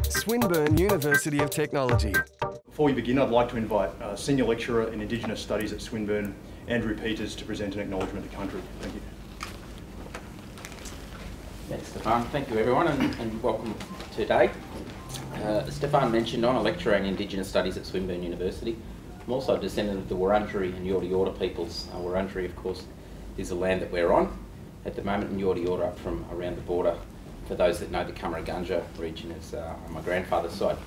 Swinburne University of Technology. Before we begin, I'd like to invite Senior Lecturer in Indigenous Studies at Swinburne, Andrew Peters, to present an acknowledgement of the country. Thank you. Thanks, Stephane. Thank you, everyone, and welcome today. As Stephane mentioned, I'm a lecturer in Indigenous Studies at Swinburne University. I'm also a descendant of the Wurundjeri and Yorta Yorta peoples. Wurundjeri, of course, is the land that we're on at the moment, and Yorta Yorta up from around the border. For those that know, the Cummeragunja region is on my grandfather's side.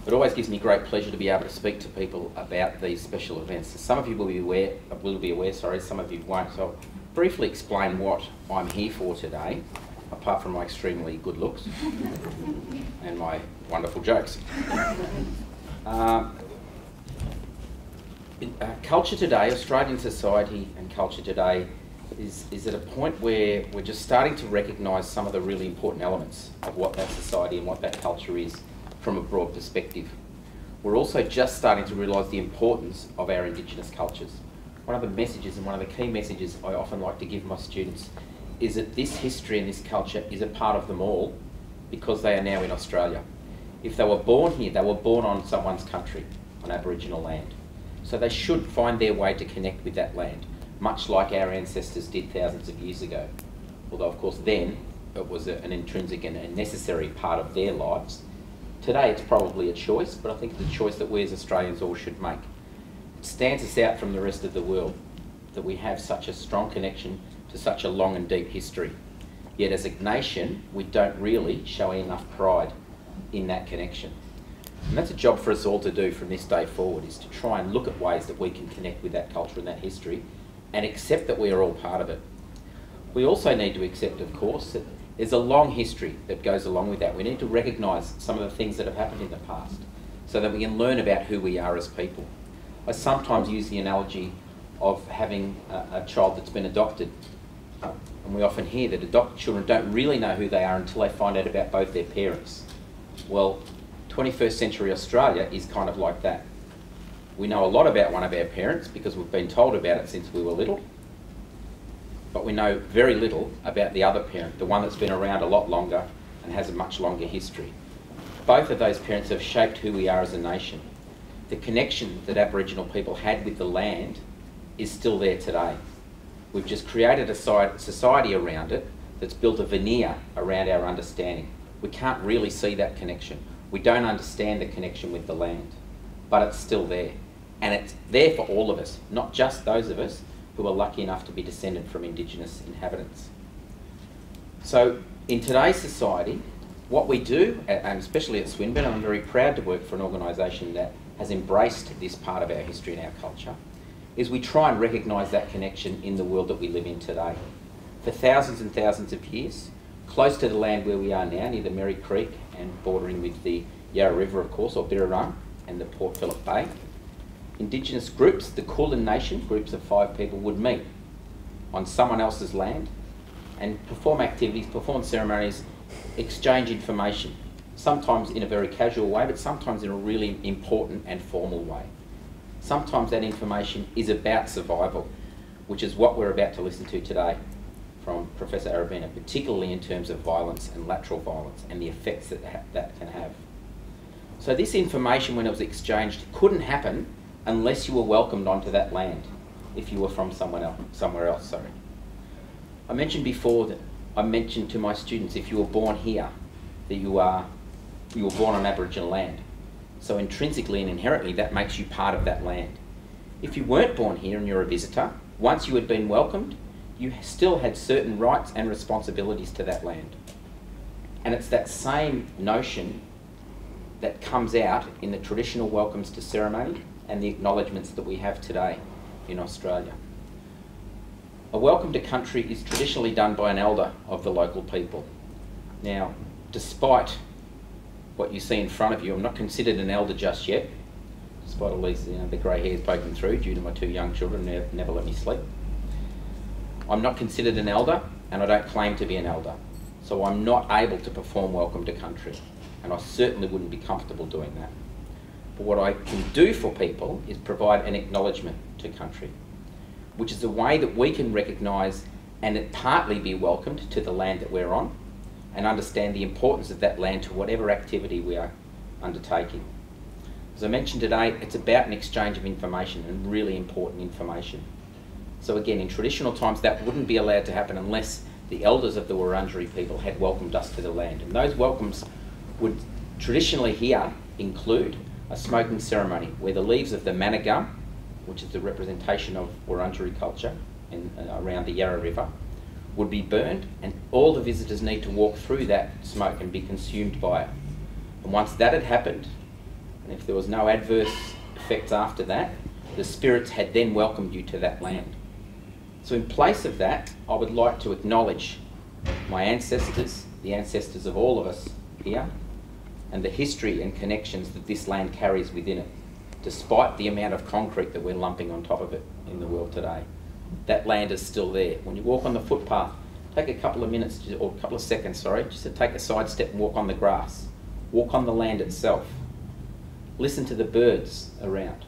It always gives me great pleasure to be able to speak to people about these special events. Some of you will be aware, some of you won't. So I'll briefly explain what I'm here for today, apart from my extremely good looks and my wonderful jokes. Culture today, Australian society and culture today, is at a point where we're just starting to recognise some of the really important elements of what that society and what that culture is from a broad perspective. We're also just starting to realise the importance of our Indigenous cultures. One of the messages and one of the key messages I often like to give my students is that this history and this culture is a part of them all because they are now in Australia. If they were born here, they were born on someone's country, on Aboriginal land. So they should find their way to connect with that land, much like our ancestors did thousands of years ago. Although, of course, then it was an intrinsic and a necessary part of their lives. Today it's probably a choice, but I think it's a choice that we as Australians all should make. It stands us out from the rest of the world that we have such a strong connection to such a long and deep history. Yet as a nation, we don't really show enough pride in that connection. And that's a job for us all to do from this day forward, is to try and look at ways that we can connect with that culture and that history and accept that we are all part of it. We also need to accept, of course, that there's a long history that goes along with that. We need to recognise some of the things that have happened in the past so that we can learn about who we are as people. I sometimes use the analogy of having a child that's been adopted. And we often hear that adopted children don't really know who they are until they find out about both their parents. Well, 21st century Australia is kind of like that. We know a lot about one of our parents because we've been told about it since we were little, but we know very little about the other parent, the one that's been around a lot longer and has a much longer history. Both of those parents have shaped who we are as a nation. The connection that Aboriginal people had with the land is still there today. We've just created a society around it that's built a veneer around our understanding. We can't really see that connection. We don't understand the connection with the land, but it's still there. And it's there for all of us, not just those of us who are lucky enough to be descended from Indigenous inhabitants. So in today's society, what we do, and especially at Swinburne, I'm very proud to work for an organisation that has embraced this part of our history and our culture, is we try and recognise that connection in the world that we live in today. For thousands and thousands of years, close to the land where we are now, near the Merri Creek and bordering with the Yarra River, of course, or Birrarung, and the Port Phillip Bay, Indigenous groups, the Kulin Nation, groups of 5 people, would meet on someone else's land and perform activities, perform ceremonies, exchange information, sometimes in a very casual way, but sometimes in a really important and formal way. Sometimes that information is about survival, which is what we're about to listen to today from Professor Arabena, particularly in terms of violence and lateral violence and the effects that that can have. So this information, when it was exchanged, couldn't happen unless you were welcomed onto that land, if you were from somewhere else. I mentioned before that I mentioned to my students, if you were born here, that you were born on Aboriginal land. So intrinsically and inherently, that makes you part of that land. If you weren't born here and you're a visitor, once you had been welcomed, you still had certain rights and responsibilities to that land. And it's that same notion that comes out in the traditional welcomes to ceremony and the acknowledgements that we have today in Australia. A welcome to country is traditionally done by an elder of the local people. Now, despite what you see in front of you, I'm not considered an elder just yet, despite all these, the grey hairs poking through due to my 2 young children who never let me sleep. I'm not considered an elder, and I don't claim to be an elder, so I'm not able to perform welcome to country, and I certainly wouldn't be comfortable doing that. But what I can do for people is provide an acknowledgement to country, which is a way that we can recognise and partly be welcomed to the land that we're on, and understand the importance of that land to whatever activity we are undertaking. As I mentioned today, it's about an exchange of information, and really important information. So again, in traditional times, that wouldn't be allowed to happen unless the elders of the Wurundjeri people had welcomed us to the land. And those welcomes would traditionally here include a smoking ceremony where the leaves of the manna gum, which is the representation of Wurundjeri culture around the Yarra River, would be burned, and all the visitors need to walk through that smoke and be consumed by it. And once that had happened, and if there was no adverse effects after that, the spirits had then welcomed you to that land. So in place of that, I would like to acknowledge my ancestors, the ancestors of all of us here, and the history and connections that this land carries within it, despite the amount of concrete that we're lumping on top of it in the world today. That land is still there. When you walk on the footpath, take a couple of minutes, or a couple of seconds, sorry, just to take a side step and walk on the grass. Walk on the land itself. Listen to the birds around.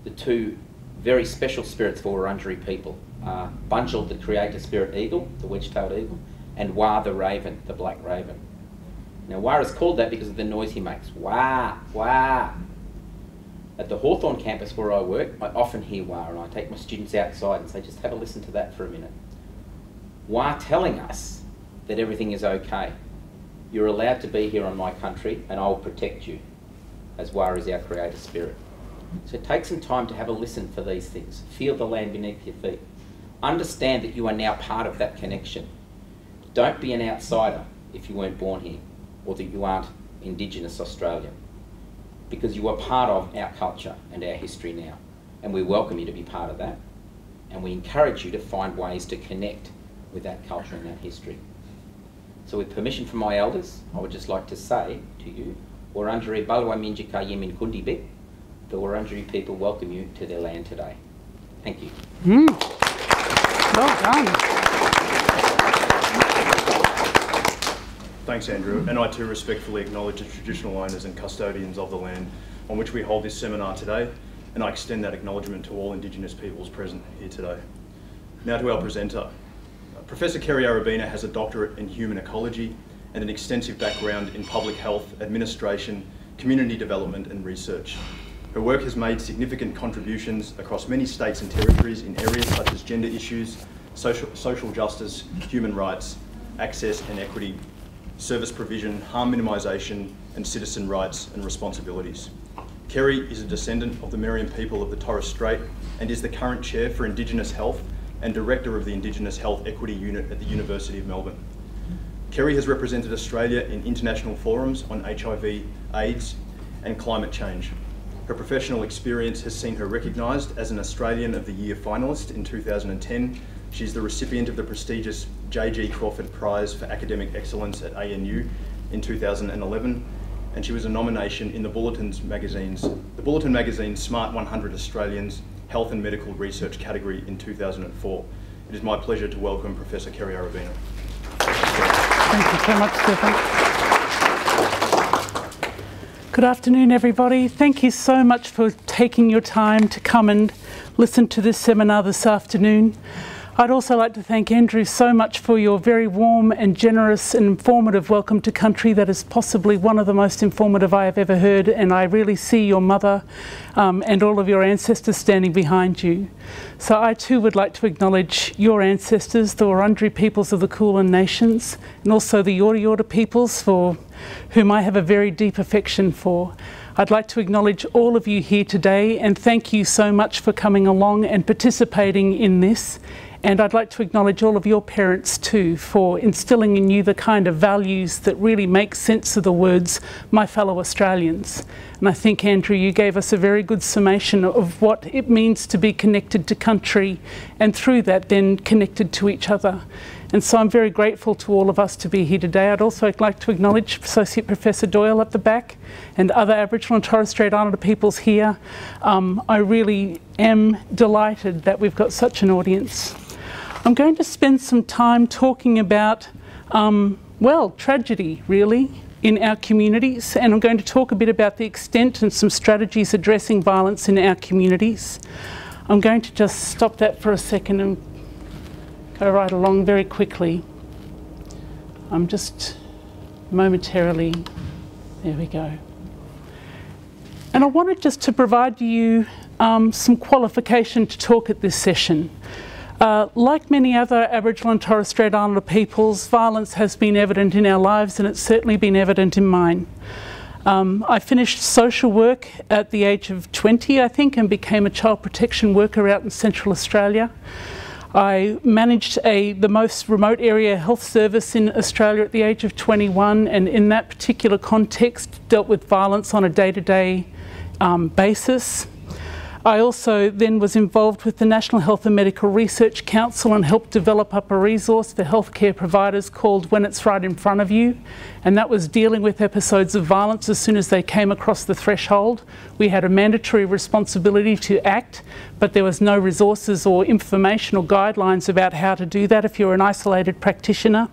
The two very special spirits for Wurundjeri people are Bunjil, the creator spirit eagle, the wedge-tailed eagle, and Wah the raven, the black raven. Now Wah is called that because of the noise he makes. Wah, wah. At the Hawthorn campus where I work, I often hear Wah, and I take my students outside and say, just have a listen to that for a minute. Wah telling us that everything is okay. You're allowed to be here on my country, and I will protect you, as Wah is our creator spirit. So take some time to have a listen for these things. Feel the land beneath your feet. Understand that you are now part of that connection. Don't be an outsider if you weren't born here, or that you aren't Indigenous Australian, because you are part of our culture and our history now. And we welcome you to be part of that. And we encourage you to find ways to connect with that culture and that history. So with permission from my elders, I would just like to say to you, Wurundjeri Balwa Minjika Yemin Kundibik, the Wurundjeri people welcome you to their land today. Thank you. Well done. Thanks, Andrew. And I too respectfully acknowledge the traditional owners and custodians of the land on which we hold this seminar today, and I extend that acknowledgement to all Indigenous peoples present here today. Now to our presenter. Professor Kerry Arabena has a doctorate in human ecology and an extensive background in public health, administration, community development and research. Her work has made significant contributions across many states and territories in areas such as gender issues, social justice, human rights, access and equity, service provision, harm minimisation and citizen rights and responsibilities. Kerry is a descendant of the Meriam people of the Torres Strait and is the current Chair for Indigenous Health and Director of the Indigenous Health Equity Unit at the University of Melbourne. Kerry has represented Australia in international forums on HIV, AIDS and climate change. Her professional experience has seen her recognised as an Australian of the Year finalist in 2010. She's the recipient of the prestigious J.G. Crawford Prize for Academic Excellence at ANU in 2011, and she was a nomination in the Bulletin magazine's Smart 100 Australians Health and Medical Research category in 2004. It is my pleasure to welcome Professor Kerry Arabena. Thank you so much, Stephane. Good afternoon, everybody. Thank you so much for taking your time to come and listen to this seminar this afternoon. I'd also like to thank Andrew so much for your very warm and generous and informative welcome to country. That is possibly one of the most informative I have ever heard, and I really see your mother and all of your ancestors standing behind you. So I too would like to acknowledge your ancestors, the Wurundjeri peoples of the Kulin Nations, and also the Yorta Yorta peoples, for whom I have a very deep affection for. I'd like to acknowledge all of you here today and thank you so much for coming along and participating in this. And I'd like to acknowledge all of your parents too for instilling in you the kind of values that really make sense of the words, my fellow Australians. And I think, Andrew, you gave us a very good summation of what it means to be connected to country, and through that then connected to each other. And so I'm very grateful to all of us to be here today. I'd also like to acknowledge Associate Professor Doyle up the back and other Aboriginal and Torres Strait Islander peoples here. I really am delighted that we've got such an audience. I'm going to spend some time talking about, well, tragedy really in our communities, and I'm going to talk a bit about the extent and some strategies addressing violence in our communities. I'm going to just stop that for a second and go right along very quickly. I'm just momentarily. There we go. And I wanted just to provide you some qualification to talk at this session. Like many other Aboriginal and Torres Strait Islander peoples, violence has been evident in our lives, and it's certainly been evident in mine. I finished social work at the age of 20, I think, and became a child protection worker out in Central Australia. I managed the most remote area health service in Australia at the age of 21, and in that particular context dealt with violence on a day-to-day basis. I also then was involved with the National Health and Medical Research Council and helped develop up a resource for healthcare providers called When It's Right in Front of You, and that was dealing with episodes of violence as soon as they came across the threshold. We had a mandatory responsibility to act, but there was no resources or information or guidelines about how to do that if you're an isolated practitioner.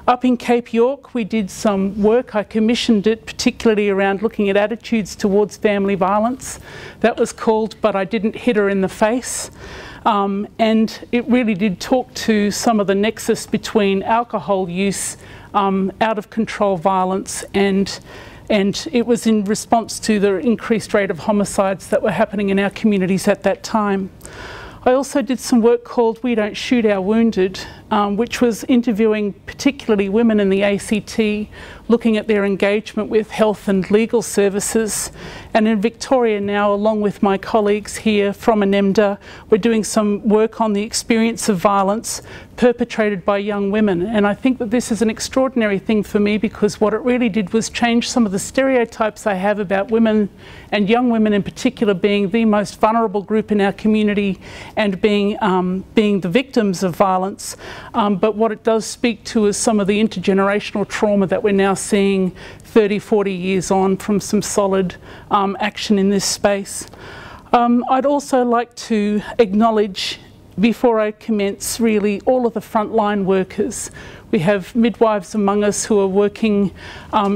Up in Cape York, we did some work. I commissioned it particularly around looking at attitudes towards family violence. That was called But I Didn't Hit Her in the Face. And it really did talk to some of the nexus between alcohol use, out of control violence, and it was in response to the increased rate of homicides that were happening in our communities at that time. I also did some work called We Don't Shoot Our Wounded, which was interviewing particularly women in the ACT, looking at their engagement with health and legal services. And in Victoria now, along with my colleagues here from ANEMDA, we're doing some work on the experience of violence perpetrated by young women. And I think that this is an extraordinary thing for me, because what it really did was change some of the stereotypes I have about women, and young women in particular, being the most vulnerable group in our community and being the victims of violence. But what it does speak to is some of the intergenerational trauma that we're now seeing 30, 40 years on from some solid action in this space. I'd also like to acknowledge, before I commence, really all of the frontline workers. We have midwives among us who are working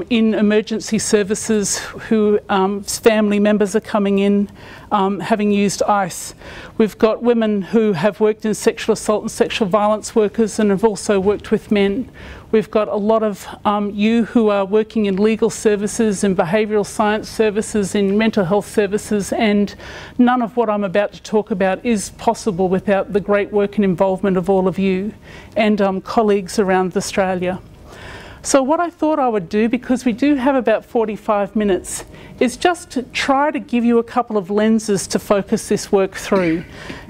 in emergency services, who family members are coming in having used ICE. We've got women who have worked in sexual assault and sexual violence workers and have also worked with men. We've got a lot of you who are working in legal services, in behavioural science services, in mental health services, and none of what I'm about to talk about is possible without the great work and involvement of all of you and colleagues around Australia. So what I thought I would do, because we do have about 45 minutes, is just to try to give you a couple of lenses to focus this work through.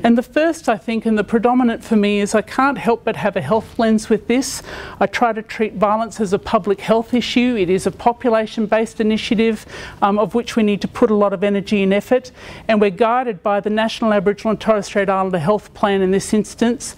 And the first, I think, and the predominant for me, is I can't help but have a health lens with this. I try to treat violence as a public health issue. It is a population-based initiative of which we need to put a lot of energy and effort. And we're guided by the National Aboriginal and Torres Strait Islander Health Plan in this instance.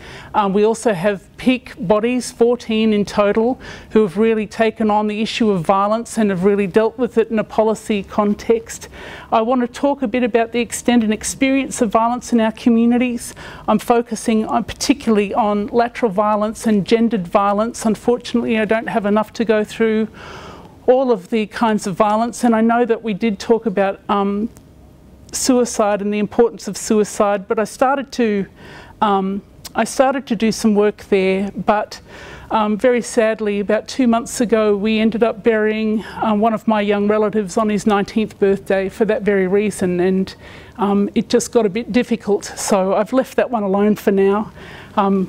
We also have peak bodies, 14 in total, who have really taken on the issue of violence and have really dealt with it in a policy context. I want to talk a bit about the extent and experience of violence in our communities. I'm focusing particularly on lateral violence and gendered violence. Unfortunately, I don't have enough to go through all of the kinds of violence, and I know that we did talk about suicide and the importance of suicide, but I started to do some work there, but very sadly, about 2 months ago, we ended up burying one of my young relatives on his 19th birthday for that very reason, and it just got a bit difficult. So I've left that one alone for now.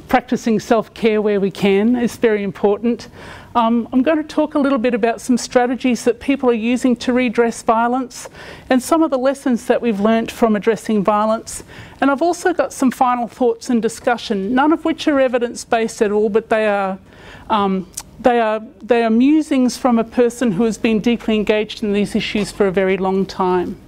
Practicing self-care where we can is very important. I'm going to talk a little bit about some strategies that people are using to redress violence and some of the lessons that we've learnt from addressing violence. And I've also got some final thoughts and discussion, none of which are evidence-based at all, but they are musings from a person who has been deeply engaged in these issues for a very long time.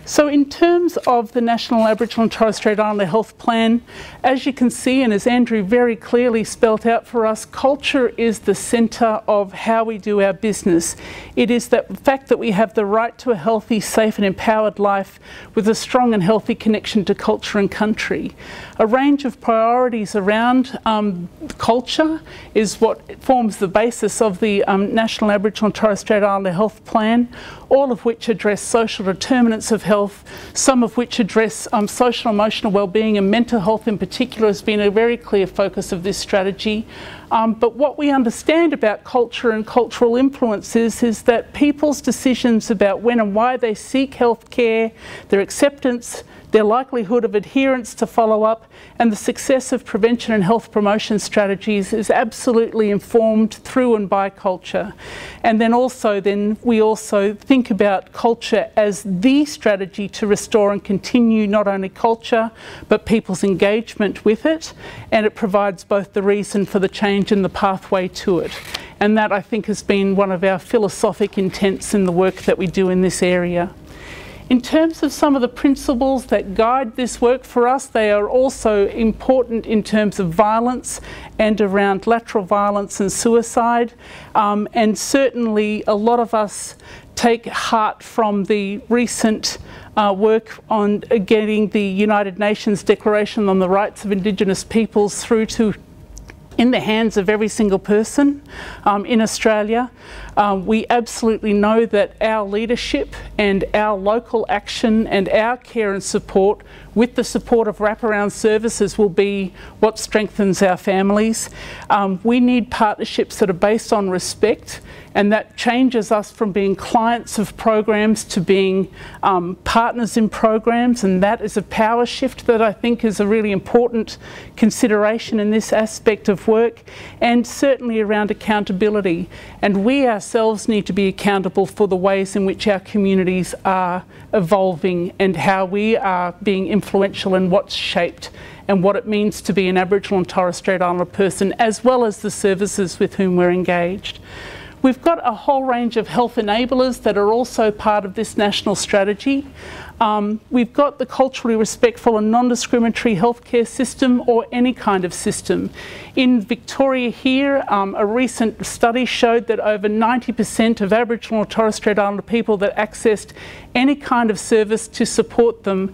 So in terms of the National Aboriginal and Torres Strait Islander Health Plan, as you can see, and as Andrew very clearly spelt out for us, culture is the centre of how we do our business. It is the fact that we have the right to a healthy, safe and empowered life with a strong and healthy connection to culture and country. A range of priorities around culture is what forms the basis of the National Aboriginal and Torres Strait Islander Health Plan, all of which address social determinants of health health, some of which address social and emotional well-being, and mental health in particular has been a very clear focus of this strategy. But what we understand about culture and cultural influences is that people's decisions about when and why they seek health care, their acceptance, their likelihood of adherence to follow-up, and the success of prevention and health promotion strategies is absolutely informed through and by culture. And then we also think about culture as the strategy to restore and continue not only culture, but people's engagement with it, and it provides both the reason for the change and the pathway to it. And that, I think, has been one of our philosophic intents in the work that we do in this area. In terms of some of the principles that guide this work for us, they are also important in terms of violence and around lateral violence and suicide. And certainly a lot of us take heart from the recent work on getting the United Nations Declaration on the Rights of Indigenous Peoples through to in the hands of every single person in Australia. We absolutely know that our leadership and our local action and our care and support, with the support of wraparound services, will be what strengthens our families. We need partnerships that are based on respect, and that changes us from being clients of programs to being partners in programs, and that is a power shift that I think is a really important consideration in this aspect of work, and certainly around accountability. And we ourselves need to be accountable for the ways in which our communities are evolving and how we are being influential in what's shaped and what it means to be an Aboriginal and Torres Strait Islander person, as well as the services with whom we're engaged. We've got a whole range of health enablers that are also part of this national strategy. We've got the culturally respectful and non-discriminatory healthcare system, or any kind of system. In Victoria here, a recent study showed that over 90% of Aboriginal or Torres Strait Islander people that accessed any kind of service to support them,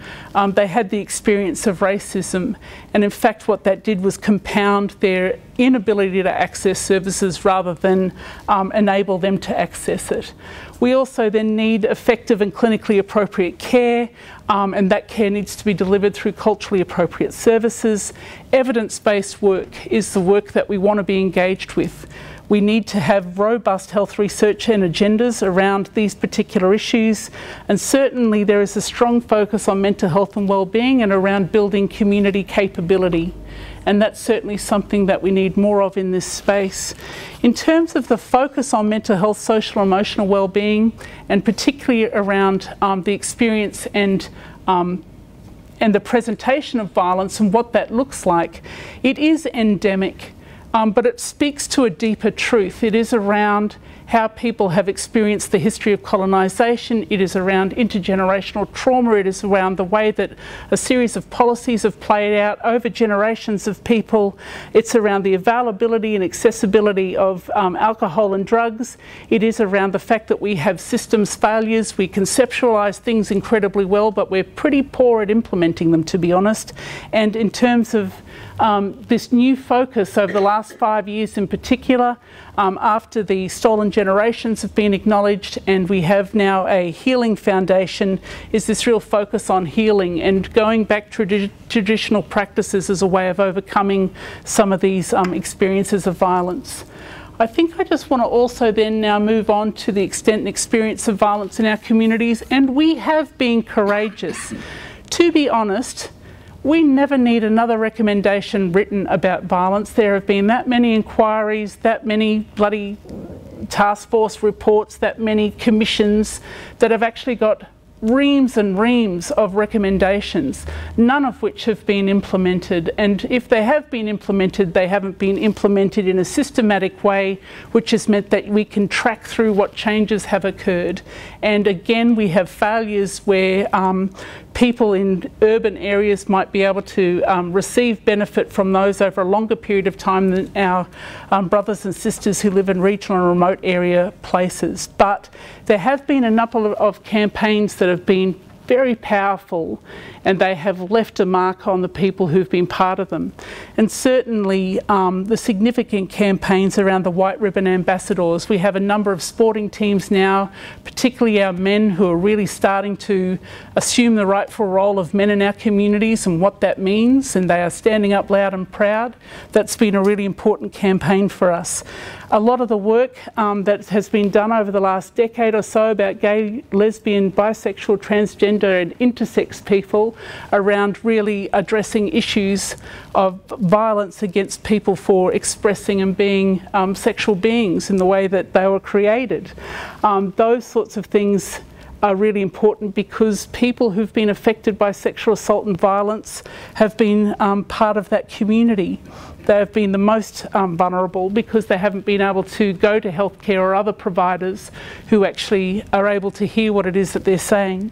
they had the experience of racism. And in fact, what that did was compound their inability to access services rather than enable them to access it. We also then need effective and clinically appropriate care, and that care needs to be delivered through culturally appropriate services. Evidence-based work is the work that we want to be engaged with. We need to have robust health research and agendas around these particular issues, and certainly there is a strong focus on mental health and well-being and around building community capability. And that's certainly something that we need more of in this space. In terms of the focus on mental health, social and emotional well-being, and particularly around the experience and the presentation of violence and what that looks like, it is endemic, but it speaks to a deeper truth. It is around how people have experienced the history of colonisation. It is around intergenerational trauma. It is around the way that a series of policies have played out over generations of people. It's around the availability and accessibility of alcohol and drugs. It is around the fact that we have systems failures. We conceptualise things incredibly well, but we're pretty poor at implementing them, to be honest. And in terms of this new focus over the last 5 years in particular, after the stolen generations have been acknowledged and we have now a healing foundation, is this real focus on healing and going back to traditional practices as a way of overcoming some of these experiences of violence. I think I just want to also then now move on to the extent and experience of violence in our communities, and we have been courageous. To be honest, we never need another recommendation written about violence. There have been that many inquiries, that many bloody task force reports, that many commissions that have actually got reams and reams of recommendations, none of which have been implemented. And if they have been implemented, they haven't been implemented in a systematic way, which has meant that we can track through what changes have occurred. And again, we have failures where people in urban areas might be able to receive benefit from those over a longer period of time than our brothers and sisters who live in regional and remote area places. But there have been a number of campaigns that have been very powerful, and they have left a mark on the people who've been part of them. And certainly the significant campaigns around the White Ribbon Ambassadors. We have a number of sporting teams now, particularly our men, who are really starting to assume the rightful role of men in our communities and what that means, and they are standing up loud and proud. That's been a really important campaign for us. A lot of the work that has been done over the last decade or so about gay, lesbian, bisexual, transgender and intersex people around really addressing issues of violence against people for expressing and being sexual beings in the way that they were created. Those sorts of things are really important because people who've been affected by sexual assault and violence have been part of that community. They have been the most vulnerable because they haven't been able to go to healthcare or other providers who actually are able to hear what it is that they're saying.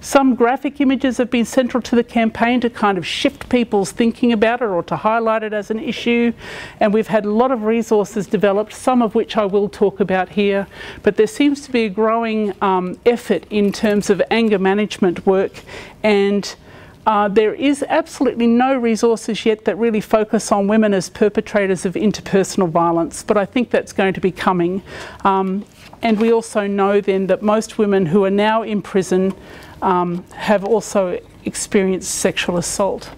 Some graphic images have been central to the campaign to kind of shift people's thinking about it or to highlight it as an issue, and we've had a lot of resources developed, some of which I will talk about here, but there seems to be a growing effort in terms of anger management work, and there is absolutely no resources yet that really focus on women as perpetrators of interpersonal violence, but I think that's going to be coming. And we also know then that most women who are now in prison have also experienced sexual assault.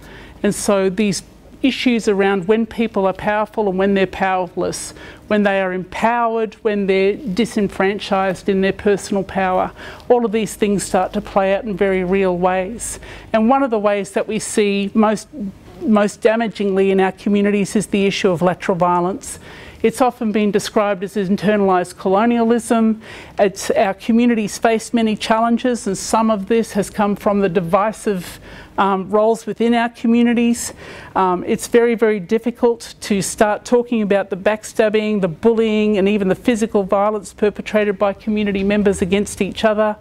And so these issues around when people are powerful and when they're powerless, when they are empowered, when they're disenfranchised in their personal power, all of these things start to play out in very real ways. And one of the ways that we see most damagingly in our communities is the issue of lateral violence. It's often been described as internalised colonialism. Our communities face many challenges, and some of this has come from the divisive roles within our communities. It's very, very difficult to start talking about the backstabbing, the bullying, and even the physical violence perpetrated by community members against each other.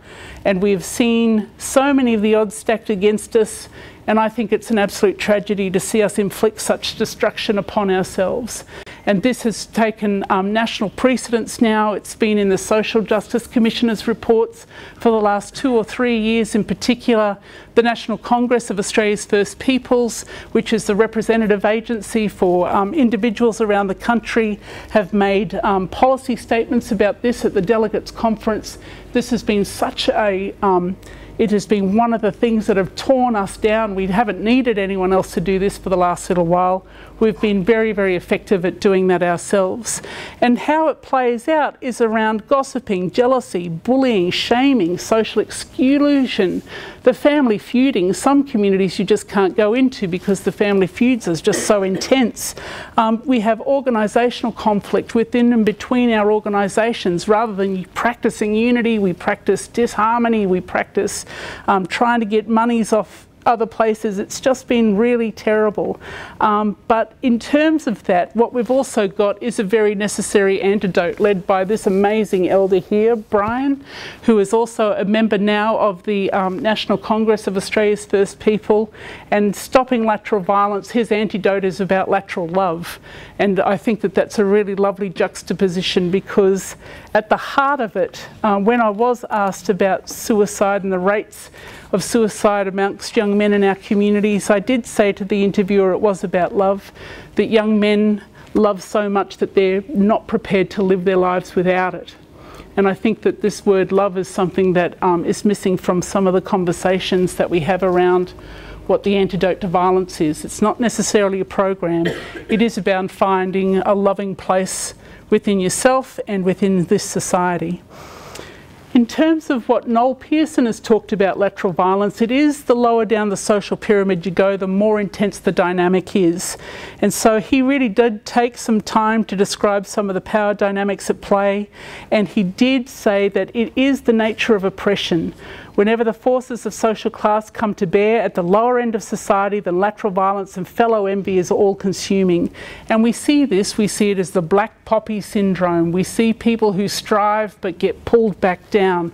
And we've seen so many of the odds stacked against us, and I think it's an absolute tragedy to see us inflict such destruction upon ourselves. And this has taken national precedence now. It's been in the Social Justice Commissioner's reports for the last 2 or 3 years. In particular, the National Congress of Australia's First Peoples, which is the representative agency for individuals around the country, have made policy statements about this at the Delegates Conference. This has been such a it has been one of the things that have torn us down. We haven't needed anyone else to do this for the last little while. We've been very, very effective at doing that ourselves. And how it plays out is around gossiping, jealousy, bullying, shaming, social exclusion, the family feuding. Some communities you just can't go into because the family feuds is just so intense. We have organisational conflict within and between our organisations. Rather than practising unity, we practice disharmony, we practice trying to get monies off other places. It's just been really terrible. But in terms of that, what we've also got is a very necessary antidote led by this amazing elder here, Brian, who is also a member now of the National Congress of Australia's First People. And stopping lateral violence, his antidote is about lateral love. And I think that that's a really lovely juxtaposition, because at the heart of it, when I was asked about suicide and the rates of suicide amongst young men in our communities, I did say to the interviewer it was about love, that young men love so much that they're not prepared to live their lives without it. And I think that this word love is something that is missing from some of the conversations that we have around what the antidote to violence is. It's not necessarily a program. It is about finding a loving place within yourself and within this society. In terms of what Noel Pearson has talked about lateral violence, it is the lower down the social pyramid you go, the more intense the dynamic is. And so he really did take some time to describe some of the power dynamics at play, and he did say that it is the nature of oppression. Whenever the forces of social class come to bear at the lower end of society, the lateral violence and fellow envy is all-consuming. And we see this, we see it as the black poppy syndrome. We see people who strive but get pulled back down.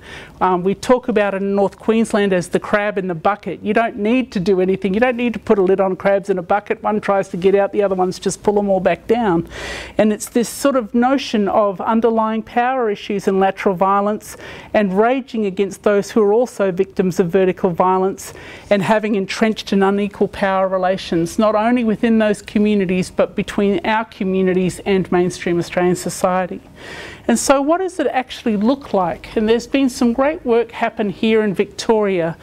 We talk about it in North Queensland as the crab in the bucket. You don't need to do anything. You don't need to put a lid on crabs in a bucket. One tries to get out, the other ones just pull them all back down. And it's this sort of notion of underlying power issues and lateral violence and raging against those who are also also victims of vertical violence and having entrenched and unequal power relations, not only within those communities, but between our communities and mainstream Australian society. And so what does it actually look like? And there's been some great work happen here in Victoria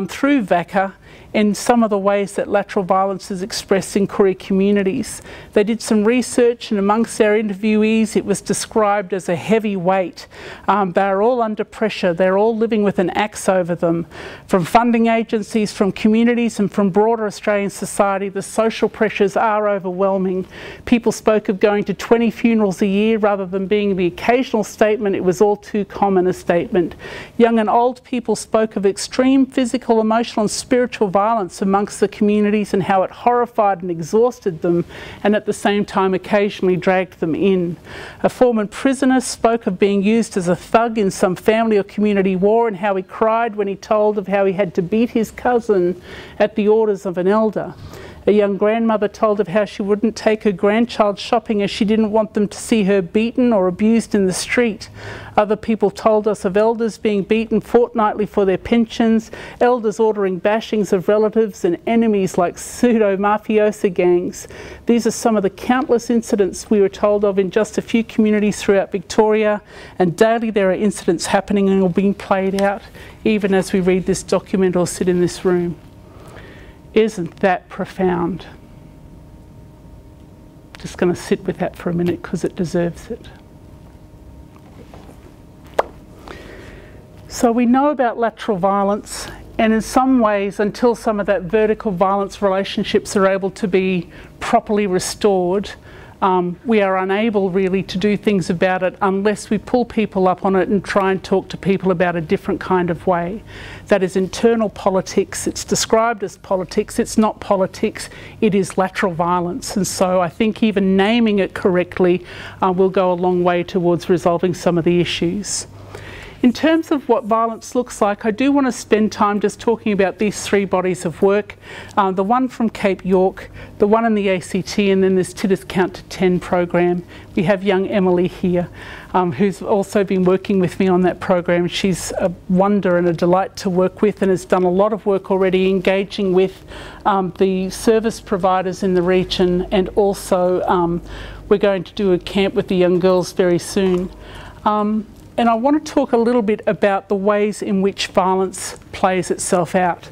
through VACA in some of the ways that lateral violence is expressed in Koori communities. They did some research, and amongst our interviewees it was described as a heavy weight. They're all under pressure, they're all living with an axe over them. From funding agencies, from communities and from broader Australian society, the social pressures are overwhelming. People spoke of going to 20 funerals a year rather than being the occasional statement, it was all too common a statement. Young and old people spoke of extreme physical, emotional and spiritual violence amongst the communities and how it horrified and exhausted them, and at the same time occasionally dragged them in. A former prisoner spoke of being used as a thug in some family or community war and how he cried when he told of how he had to beat his cousin at the orders of an elder. A young grandmother told of how she wouldn't take her grandchild shopping as she didn't want them to see her beaten or abused in the street. Other people told us of elders being beaten fortnightly for their pensions, elders ordering bashings of relatives and enemies like pseudo-mafiosa gangs. These are some of the countless incidents we were told of in just a few communities throughout Victoria, and daily there are incidents happening and are being played out even as we read this document or sit in this room. Isn't that profound? Just going to sit with that for a minute because it deserves it. So we know about lateral violence, and in some ways, until some of that vertical violence relationships are able to be properly restored, we are unable really to do things about it unless we pull people up on it and try and talk to people about a different kind of way. That is internal politics. It's described as politics. It's not politics. It is lateral violence. And so I think even naming it correctly will go a long way towards resolving some of the issues. In terms of what violence looks like, I do want to spend time just talking about these three bodies of work. The one from Cape York, the one in the ACT, and then this Titters Count to 10 program. We have young Emily here, who's also been working with me on that program. She's a wonder and a delight to work with and has done a lot of work already engaging with the service providers in the region, and also we're going to do a camp with the young girls very soon. And I want to talk a little bit about the ways in which violence plays itself out.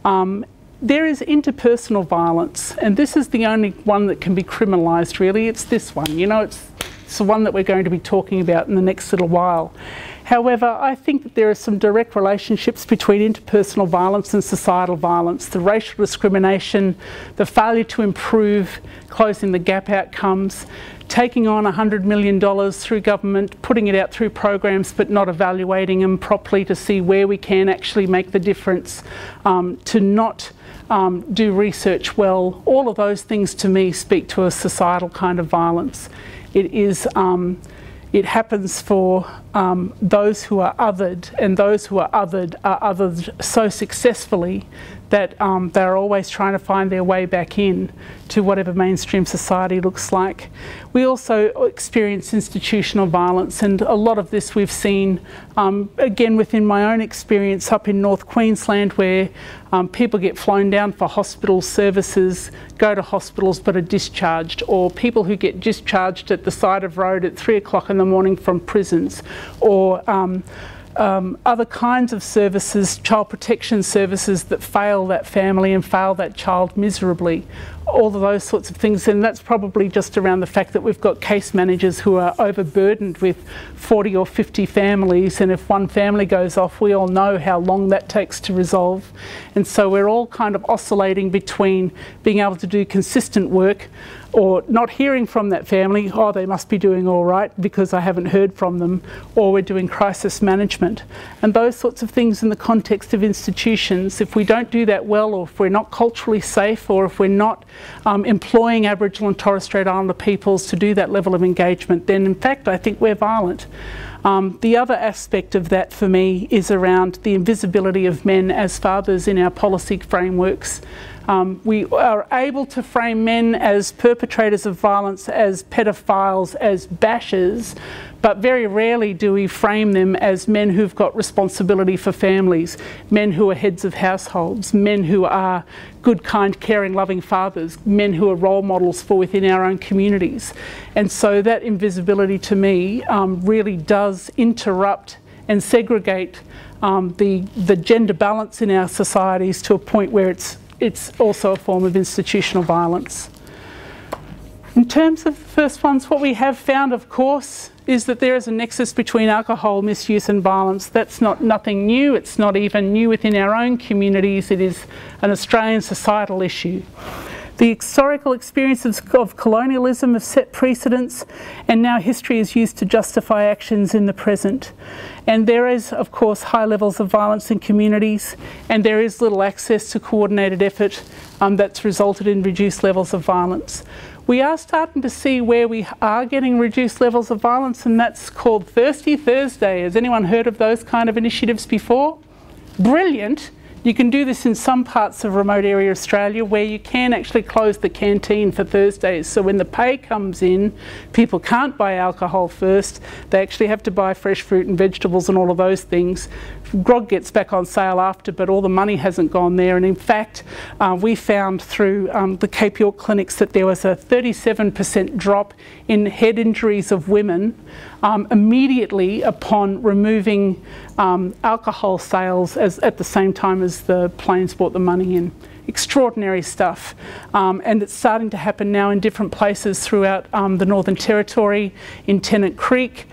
There is interpersonal violence, and this is the only one that can be criminalised really. It's this one, you know, it's the one that we're going to be talking about in the next little while. However, I think that there are some direct relationships between interpersonal violence and societal violence. The racial discrimination, the failure to improve, closing the gap outcomes, taking on $100 million through government, putting it out through programs but not evaluating them properly to see where we can actually make the difference, to not do research well. All of those things to me speak to a societal kind of violence. It is, it happens for those who are othered, and those who are othered so successfully that they're always trying to find their way back in to whatever mainstream society looks like. We also experience institutional violence, and a lot of this we've seen, again within my own experience up in North Queensland, where people get flown down for hospital services, go to hospitals but are discharged, or people who get discharged at the side of road at 3 o'clock in the morning from prisons, or other kinds of services, child protection services that fail that family and fail that child miserably. All of those sorts of things, and that's probably just around the fact that we've got case managers who are overburdened with 40 or 50 families, and if one family goes off, we all know how long that takes to resolve. And so we're all kind of oscillating between being able to do consistent work or not hearing from that family, oh, they must be doing all right because I haven't heard from them, or we're doing crisis management. And those sorts of things in the context of institutions, if we don't do that well, or if we're not culturally safe, or if we're not employing Aboriginal and Torres Strait Islander peoples to do that level of engagement, then in fact I think we're violent. The other aspect of that for me is around the invisibility of men as fathers in our policy frameworks. We are able to frame men as perpetrators of violence, as pedophiles, as bashers, but very rarely do we frame them as men who've got responsibility for families, men who are heads of households, men who are good, kind, caring, loving fathers, men who are role models for within our own communities. And so that invisibility to me really does interrupt and segregate the gender balance in our societies to a point where it's also a form of institutional violence. In terms of the first ones, what we have found, of course, is that there is a nexus between alcohol misuse and violence. That's nothing new. It's not even new within our own communities. It is an Australian societal issue. The historical experiences of colonialism have set precedents, and now history is used to justify actions in the present. And there is, of course, high levels of violence in communities, and there is little access to coordinated effort that's resulted in reduced levels of violence. We are starting to see where we are getting reduced levels of violence, and that's called Thirsty Thursday. Has anyone heard of those kind of initiatives before? Brilliant. You can do this in some parts of remote area Australia where you can actually close the canteen for Thursdays. So when the pay comes in, people can't buy alcohol first. They actually have to buy fresh fruit and vegetables and all of those things. Grog gets back on sale after, but all the money hasn't gone there. And in fact, we found through the Cape York clinics that there was a 37% drop in head injuries of women immediately upon removing alcohol sales at the same time as the planes brought the money in. Extraordinary stuff. And it's starting to happen now in different places throughout the Northern Territory, in Tennant Creek.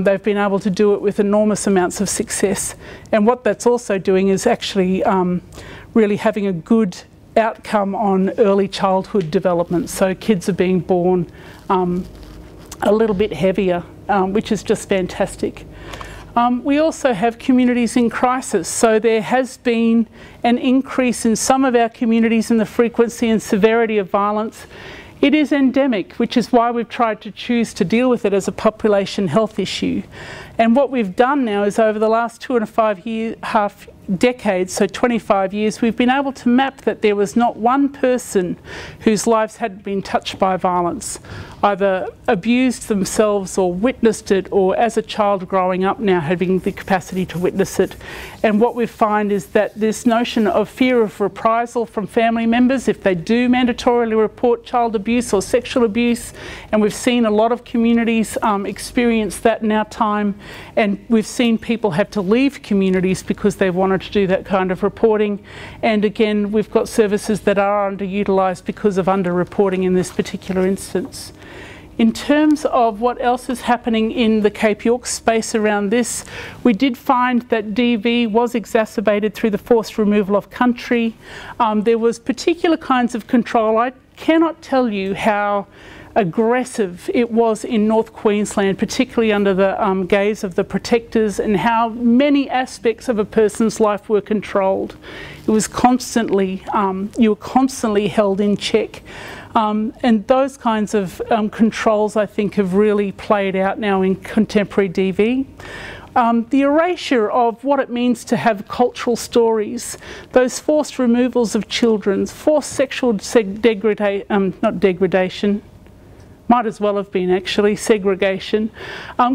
They've been able to do it with enormous amounts of success. And what that's also doing is actually really having a good outcome on early childhood development. So kids are being born a little bit heavier, which is just fantastic. We also have communities in crisis. So there has been an increase in some of our communities in the frequency and severity of violence. It is endemic, which is why we've tried to choose to deal with it as a population health issue. And what we've done now is over the last 2.5 decades, so 25 years, we've been able to map that there was not one person whose lives hadn't been touched by violence, either abused themselves or witnessed it, or as a child growing up now having the capacity to witness it. And what we find is that this notion of fear of reprisal from family members if they do mandatorily report child abuse or sexual abuse, and we've seen a lot of communities experience that in our time, and we've seen people have to leave communities because they've wanted to do that kind of reporting. And again, we've got services that are underutilised because of under-reporting in this particular instance. In terms of what else is happening in the Cape York space around this, we did find that DV was exacerbated through the forced removal of country. There was particular kinds of control. I cannot tell you how aggressive it was in North Queensland, particularly under the gaze of the protectors, and how many aspects of a person's life were controlled. It was constantly, you were constantly held in check. And those kinds of controls, I think, have really played out now in contemporary DV. The erasure of what it means to have cultural stories, those forced removals of children, forced sexual degradation, might as well have been actually, segregation,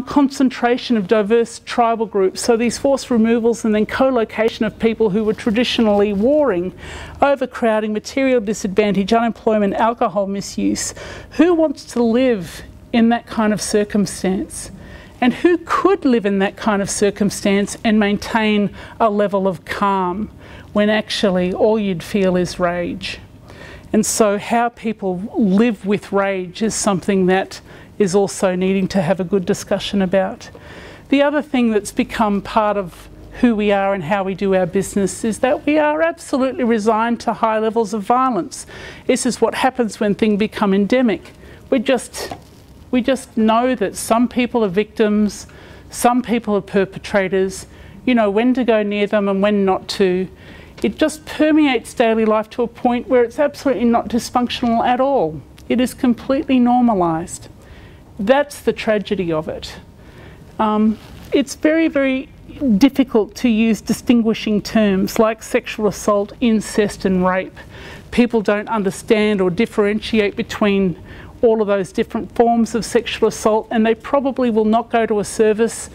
concentration of diverse tribal groups, so these forced removals and then co-location of people who were traditionally warring, overcrowding, material disadvantage, unemployment, alcohol misuse. Who wants to live in that kind of circumstance? And who could live in that kind of circumstance and maintain a level of calm when actually all you'd feel is rage? And so how people live with rage is something that is also needing to have a good discussion about. The other thing that's become part of who we are and how we do our business is that we are absolutely resigned to high levels of violence. This is what happens when things become endemic. We just know that some people are victims, some people are perpetrators, you know when to go near them and when not to. It just permeates daily life to a point where it's absolutely not dysfunctional at all. It is completely normalised. That's the tragedy of it. it's very, very difficult to use distinguishing terms like sexual assault, incest and rape. People don't understand or differentiate between all of those different forms of sexual assault, and they probably will not go to a service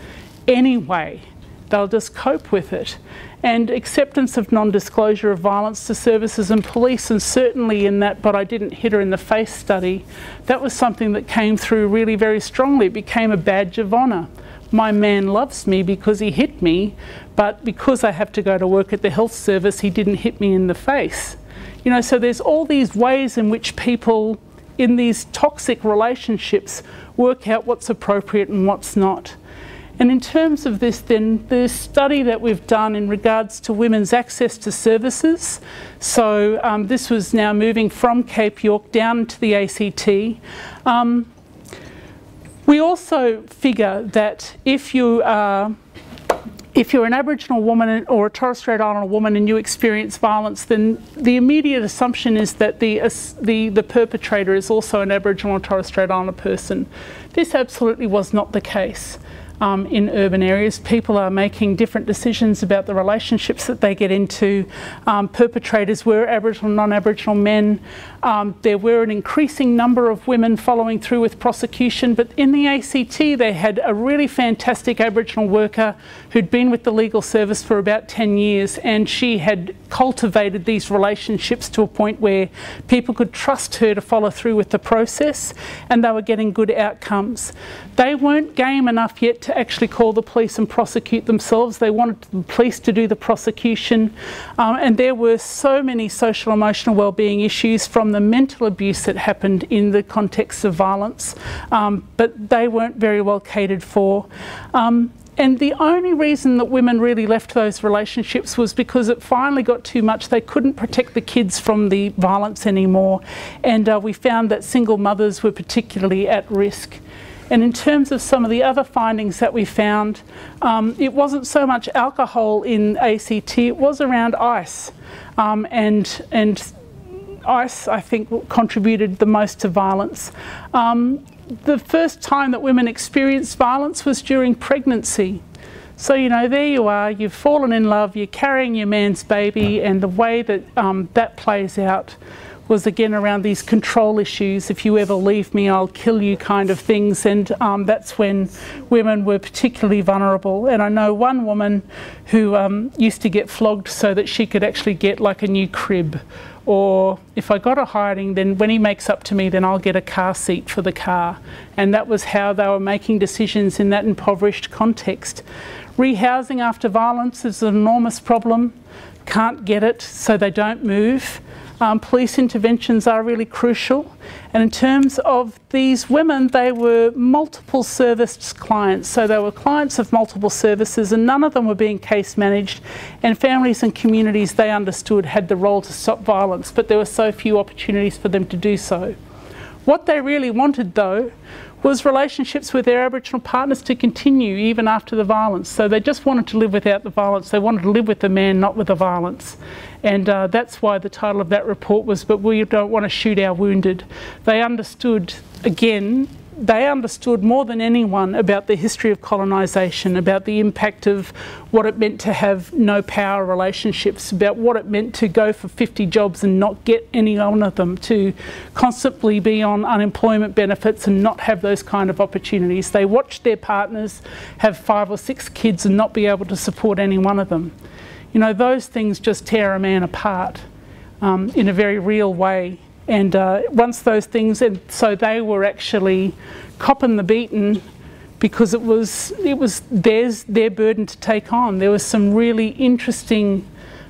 anyway. They'll just cope with it. And acceptance of non-disclosure of violence to services and police, and certainly in that "but I didn't hit her in the face" study, that was something that came through really very strongly. It became a badge of honour. My man loves me because he hit me, but because I have to go to work at the health service, he didn't hit me in the face. You know, so there's all these ways in which people in these toxic relationships work out what's appropriate and what's not. And in terms of this then, the study that we've done in regards to women's access to services, so this was now moving from Cape York down to the ACT. We also figure that if you're an Aboriginal woman or a Torres Strait Islander woman and you experience violence, then the immediate assumption is that the perpetrator is also an Aboriginal or Torres Strait Islander person. This absolutely was not the case. In urban areas, people are making different decisions about the relationships that they get into. Perpetrators were Aboriginal and non-Aboriginal men. There were an increasing number of women following through with prosecution, but in the ACT they had a really fantastic Aboriginal worker who'd been with the legal service for about 10 years, and she had cultivated these relationships to a point where people could trust her to follow through with the process, and they were getting good outcomes. They weren't game enough yet to actually call the police and prosecute themselves. They wanted the police to do the prosecution, and there were so many social emotional wellbeing issues from the mental abuse that happened in the context of violence, but they weren't very well catered for. And the only reason that women really left those relationships was because it finally got too much. They couldn't protect the kids from the violence anymore, and we found that single mothers were particularly at risk. And in terms of some of the other findings that we found, it wasn't so much alcohol in ACT, it was around ice. And ice, I think, contributed the most to violence. The first time that women experienced violence was during pregnancy. So, you know, there you are, you've fallen in love, you're carrying your man's baby, and the way that that plays out was again around these control issues. If you ever leave me, I'll kill you kind of things, and that's when women were particularly vulnerable. And I know one woman who used to get flogged so that she could actually get like a new crib, or if I got a hiding, then when he makes up to me, then I'll get a car seat for the car. And that was how they were making decisions in that impoverished context. Rehousing after violence is an enormous problem. Can't get it, so they don't move. Police interventions are really crucial. And in terms of these women, they were multiple service clients. So they were clients of multiple services, and none of them were being case managed. And families and communities, they understood, had the role to stop violence, but there were so few opportunities for them to do so. What they really wanted, though, was relationships with their Aboriginal partners to continue even after the violence. So they just wanted to live without the violence. They wanted to live with the man, not with the violence. And that's why the title of that report was "But We Don't Want to Shoot Our Wounded." They understood, again, they understood more than anyone about the history of colonisation, about the impact of what it meant to have no power relationships, about what it meant to go for 50 jobs and not get any one of them, to constantly be on unemployment benefits and not have those kind of opportunities. They watched their partners have 5 or 6 kids and not be able to support any one of them. You know, those things just tear a man apart in a very real way. And once those things, and so they were actually copping the beaten because it was their burden to take on. There was some really interesting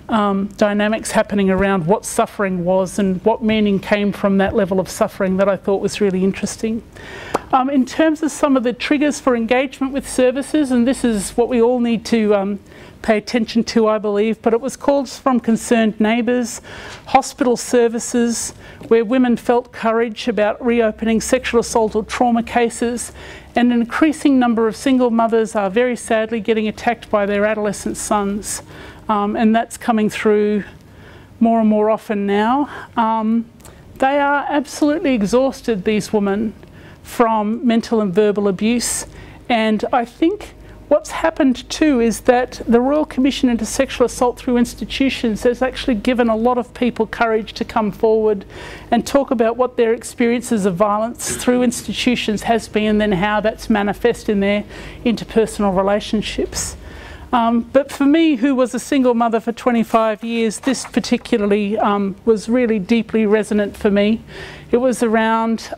dynamics happening around what suffering was and what meaning came from that level of suffering that I thought was really interesting. In terms of some of the triggers for engagement with services, and this is what we all need to pay attention to, I believe, but it was calls from concerned neighbours, hospital services, where women felt courage about reopening sexual assault or trauma cases, and an increasing number of single mothers are very sadly getting attacked by their adolescent sons, and that's coming through more and more often now. They are absolutely exhausted, these women, from mental and verbal abuse, and I think what's happened too is that the Royal Commission into Sexual Assault through Institutions has actually given a lot of people courage to come forward and talk about what their experiences of violence through institutions has been, and then how that's manifest in their interpersonal relationships. But for me, who was a single mother for 25 years, this particularly was really deeply resonant for me. It was around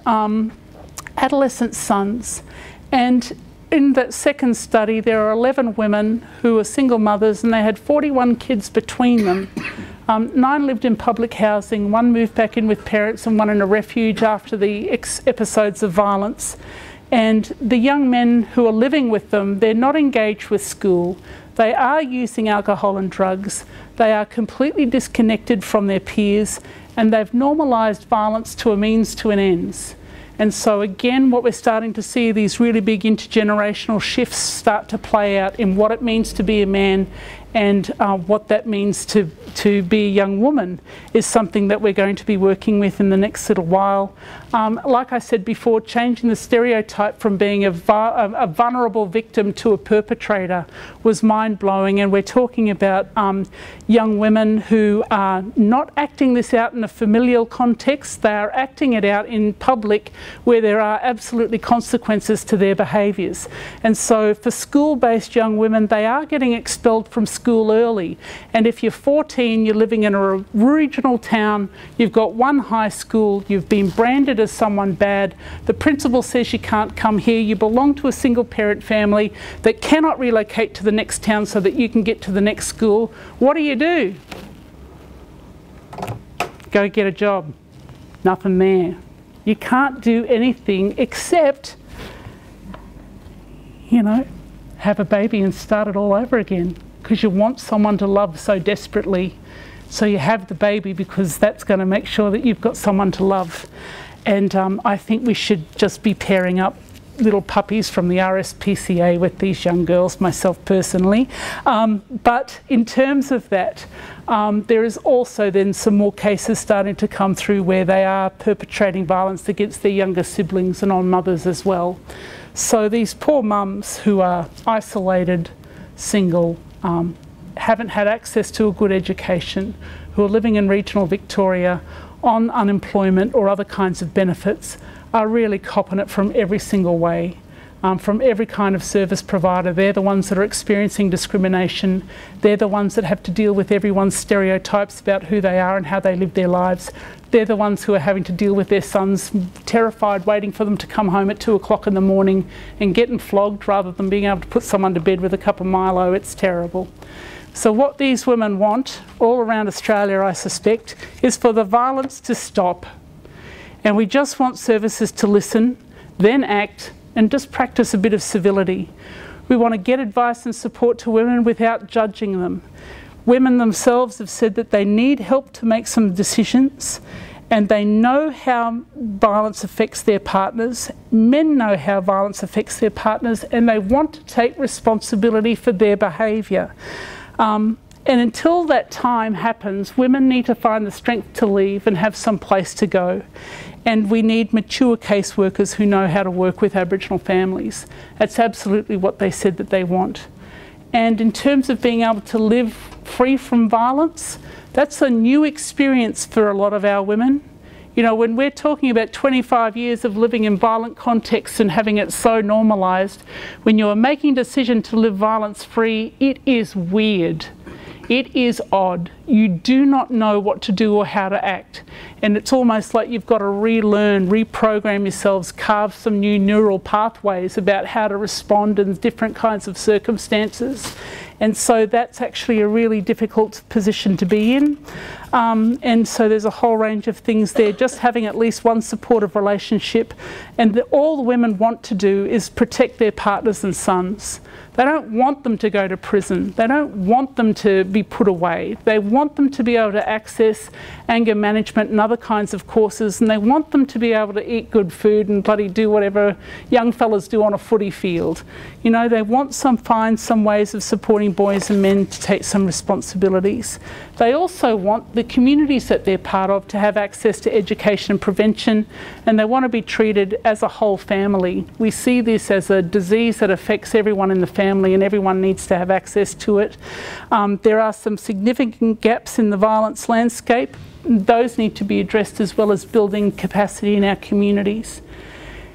adolescent sons. And in that second study, there are 11 women who were single mothers, and they had 41 kids between them. 9 lived in public housing, 1 moved back in with parents, and 1 in a refuge after the episodes of violence. And the young men who are living with them, they're not engaged with school. They are using alcohol and drugs. They are completely disconnected from their peers, and they've normalised violence to a means to an ends. And so again, what we're starting to see, these really big intergenerational shifts start to play out in what it means to be a man, and what that means to be a young woman is something that we're going to be working with in the next little while. Like I said before, changing the stereotype from being a vulnerable victim to a perpetrator was mind-blowing, and we're talking about young women who are not acting this out in a familial context. They are acting it out in public where there are absolutely consequences to their behaviours. And so for school-based young women, they are getting expelled from school early. And if you're 14, you're living in a regional town, you've got 1 high school, you've been branded as someone bad, the principal says you can't come here, you belong to a single parent family that cannot relocate to the next town so that you can get to the next school, what do? Go get a job. Nothing there. You can't do anything except, you know, have a baby and start it all over again, because you want someone to love so desperately. So you have the baby because that's going to make sure that you've got someone to love. And I think we should just be pairing up little puppies from the RSPCA with these young girls, myself personally. But in terms of that, there is also then some more cases starting to come through where they are perpetrating violence against their younger siblings and on mothers as well. So these poor mums who are isolated, single, haven't had access to a good education, who are living in regional Victoria on unemployment or other kinds of benefits, are really copping it from every single way, from every kind of service provider. They're the ones that are experiencing discrimination. They're the ones that have to deal with everyone's stereotypes about who they are and how they live their lives. They're the ones who are having to deal with their sons, terrified, waiting for them to come home at 2 o'clock in the morning and getting flogged rather than being able to put someone to bed with a cup of Milo. It's terrible. So what these women want, all around Australia I suspect, is for the violence to stop. And we just want services to listen, then act, and just practice a bit of civility. We want to get advice and support to women without judging them. Women themselves have said that they need help to make some decisions, and they know how violence affects their partners. Men know how violence affects their partners, and they want to take responsibility for their behaviour. And until that time happens, women need to find the strength to leave and have some place to go. And we need mature caseworkers who know how to work with Aboriginal families. That's absolutely what they said that they want. And in terms of being able to live free from violence, that's a new experience for a lot of our women. You know, when we're talking about 25 years of living in violent contexts and having it so normalised, when you're making a decision to live violence-free, it is weird. It is odd. You do not know what to do or how to act. And it's almost like you've got to relearn, reprogram yourselves, carve some new neural pathways about how to respond in different kinds of circumstances. And so that's actually a really difficult position to be in. And so there's a whole range of things there. Just having at least one supportive relationship. And all the women want to do is protect their partners and sons. They don't want them to go to prison. They don't want them to be put away. They want them to be able to access anger management and other kinds of courses, and they want them to be able to eat good food and bloody do whatever young fellas do on a footy field. You know, they want find some ways of supporting boys and men to take some responsibilities. They also want the the communities that they're part of to have access to education and prevention, and they want to be treated as a whole family. We see this as a disease that affects everyone in the family, and everyone needs to have access to it. There are some significant gaps in the violence landscape. Those need to be addressed, as well as building capacity in our communities.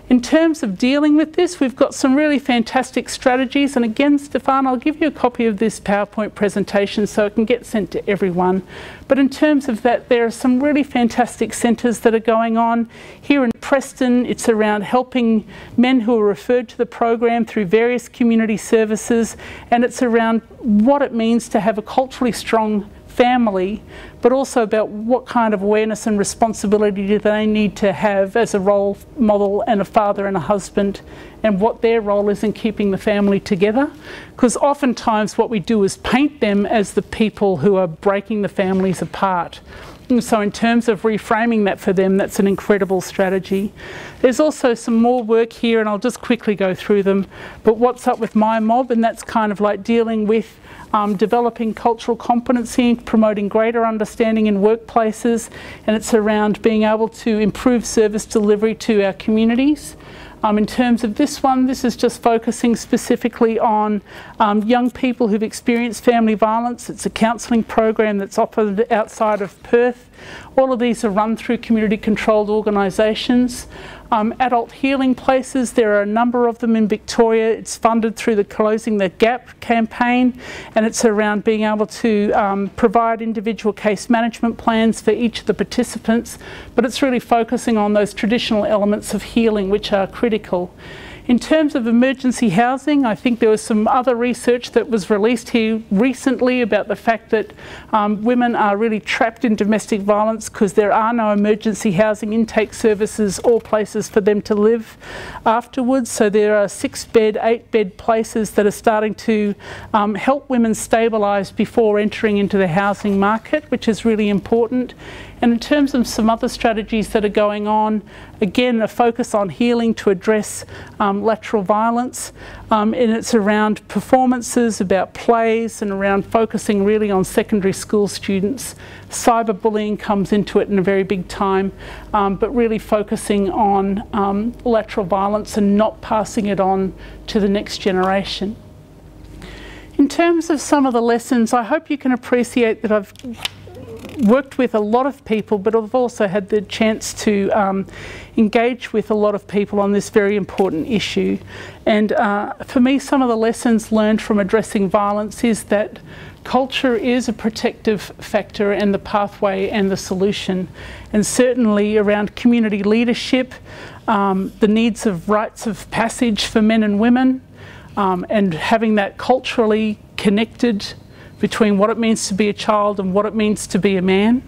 In terms of dealing with this, we've got some really fantastic strategies, and again, Stephane, I'll give you a copy of this PowerPoint presentation so it can get sent to everyone. But in terms of that, there are some really fantastic centres that are going on. Here in Preston, it's around helping men who are referred to the program through various community services, and it's around what it means to have a culturally strong family, but also about what kind of awareness and responsibility do they need to have as a role model and a father and a husband, and what their role is in keeping the family together. Because oftentimes what we do is paint them as the people who are breaking the families apart. And so in terms of reframing that for them, that's an incredible strategy. There's also some more work here, and I'll just quickly go through them. But what's up with my mob, and that's kind of like dealing with developing cultural competency, promoting greater understanding in workplaces, and it's around being able to improve service delivery to our communities. In terms of this one, this is just focusing specifically on young people who've experienced family violence. It's a counselling program that's offered outside of Perth. All of these are run through community-controlled organisations. Adult healing places, there are a number of them in Victoria. It's funded through the Closing the Gap campaign, and it's around being able to provide individual case management plans for each of the participants, but it's really focusing on those traditional elements of healing which are critical. In terms of emergency housing, I think there was some other research that was released here recently about the fact that women are really trapped in domestic violence because there are no emergency housing intake services or places for them to live afterwards. So there are 6-bed, 8-bed places that are starting to help women stabilise before entering into the housing market, which is really important. And in terms of some other strategies that are going on, again, a focus on healing to address lateral violence, and it's around performances, about plays, and around focusing really on secondary school students. Cyberbullying comes into it in a very big time, but really focusing on lateral violence and not passing it on to the next generation. In terms of some of the lessons, I hope you can appreciate that I've worked with a lot of people, but I've also had the chance to engage with a lot of people on this very important issue. And for me, some of the lessons learned from addressing violence is that culture is a protective factor and the pathway and the solution. And certainly around community leadership, the needs of rites of passage for men and women, and having that culturally connected between what it means to be a child and what it means to be a man,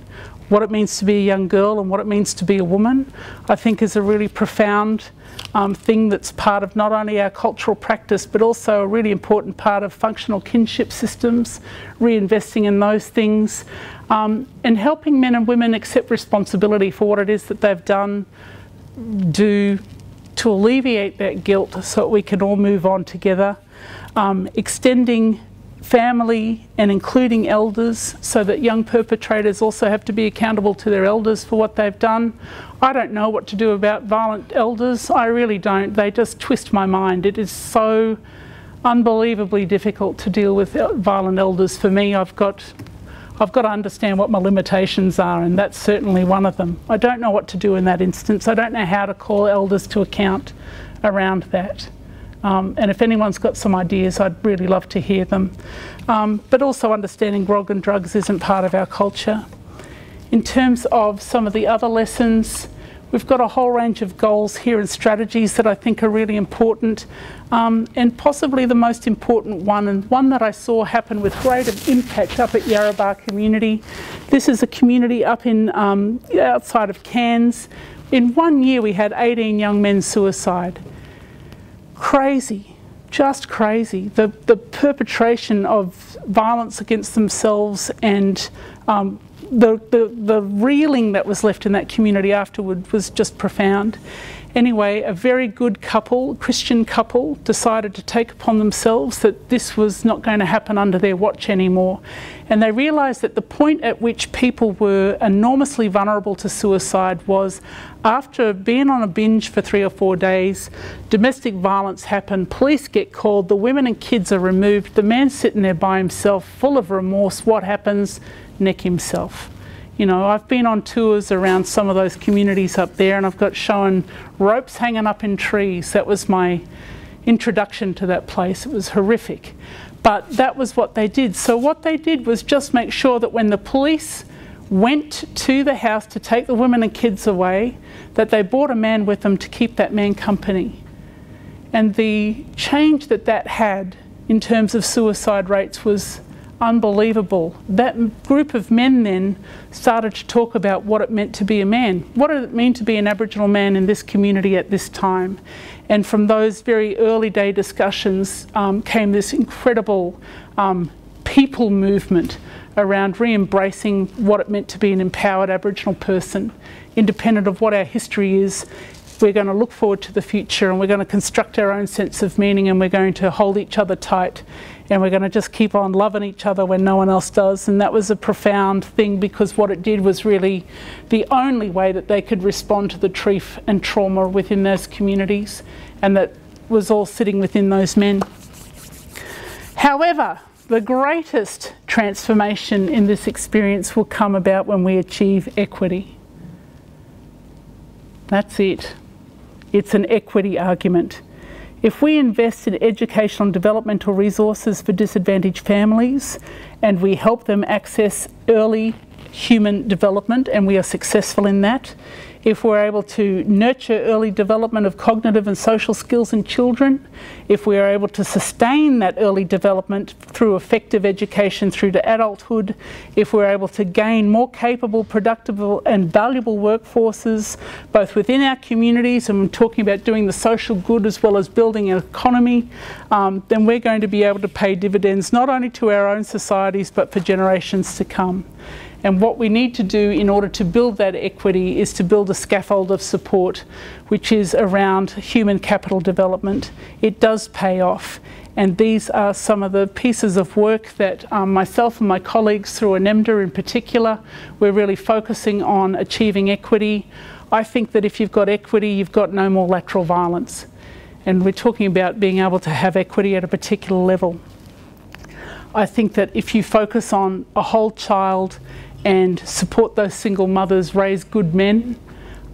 what it means to be a young girl and what it means to be a woman, I think is a really profound thing that's part of not only our cultural practice, but also a really important part of functional kinship systems, reinvesting in those things, and helping men and women accept responsibility for what it is that they've done, to alleviate that guilt so that we can all move on together, extending family and including elders so that young perpetrators also have to be accountable to their elders for what they've done. I don't know what to do about violent elders. I really don't. They just twist my mind. It is so unbelievably difficult to deal with violent elders for me. I've got to understand what my limitations are, and that's certainly one of them. I don't know what to do in that instance. I don't know how to call elders to account around that. And if anyone's got some ideas, I'd really love to hear them. But also understanding grog and drugs isn't part of our culture. In terms of some of the other lessons, we've got a whole range of goals here and strategies that I think are really important. And possibly the most important one, and one that I saw happen with greater impact up at Yarrabah community. This is a community up in outside of Cairns. In 1 year we had 18 young men suicide. Crazy, just crazy. The perpetration of violence against themselves and the reeling that was left in that community afterward was just profound. Anyway, a very good couple, Christian couple, decided to take upon themselves that this was not going to happen under their watch anymore. And they realised that the point at which people were enormously vulnerable to suicide was after being on a binge for 3 or 4 days, domestic violence happened, police get called, the women and kids are removed, the man's sitting there by himself, full of remorse. What happens? Neck himself. You know, I've been on tours around some of those communities up there, and I've got shown ropes hanging up in trees. That was my introduction to that place. It was horrific. But that was what they did. So what they did was just make sure that when the police went to the house to take the women and kids away, that they brought a man with them to keep that man company. And the change that that had in terms of suicide rates was unbelievable. That group of men then started to talk about what it meant to be a man. What did it mean to be an Aboriginal man in this community at this time? And from those very early day discussions came this incredible people movement around re-embracing what it meant to be an empowered Aboriginal person, independent of what our history is. We're going to look forward to the future, and we're going to construct our own sense of meaning, and we're going to hold each other tight, and we're going to just keep on loving each other when no one else does. And that was a profound thing, because what it did was really the only way that they could respond to the grief and trauma within those communities, and that was all sitting within those men. However, the greatest transformation in this experience will come about when we achieve equity. That's it. It's an equity argument. If we invest in educational and developmental resources for disadvantaged families, and we help them access early human development, and we are successful in that, if we're able to nurture early development of cognitive and social skills in children, if we are able to sustain that early development through effective education through to adulthood, if we're able to gain more capable, productive and valuable workforces, both within our communities, and we're talking about doing the social good as well as building an economy, then we're going to be able to pay dividends not only to our own societies but for generations to come. And what we need to do in order to build that equity is to build a scaffold of support, which is around human capital development. It does pay off. And these are some of the pieces of work that myself and my colleagues through ANEMDA in particular, we're really focusing on achieving equity. I think that if you've got equity, you've got no more lateral violence. And we're talking about being able to have equity at a particular level. I think that if you focus on a whole child and support those single mothers, raise good men,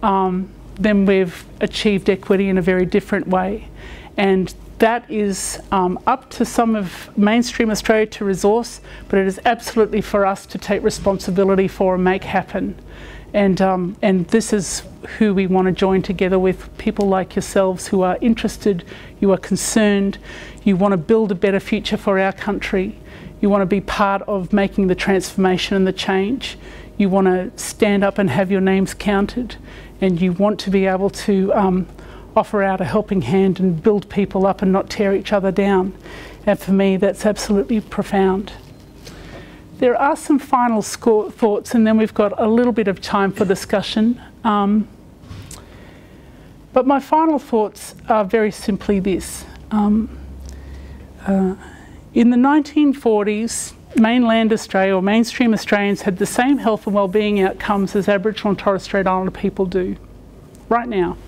then we've achieved equity in a very different way. And that is up to some of mainstream Australia to resource, but it is absolutely for us to take responsibility for and make happen. And this is who we want to join together with, people like yourselves who are interested, you are concerned, you want to build a better future for our country. You want to be part of making the transformation and the change. You want to stand up and have your names counted, and you want to be able to offer out a helping hand and build people up and not tear each other down. And for me, that's absolutely profound. There are some final thoughts, and then we've got a little bit of time for discussion. But my final thoughts are very simply this. In the 1940s, mainland Australia, or mainstream Australians, had the same health and wellbeing outcomes as Aboriginal and Torres Strait Islander people do right now.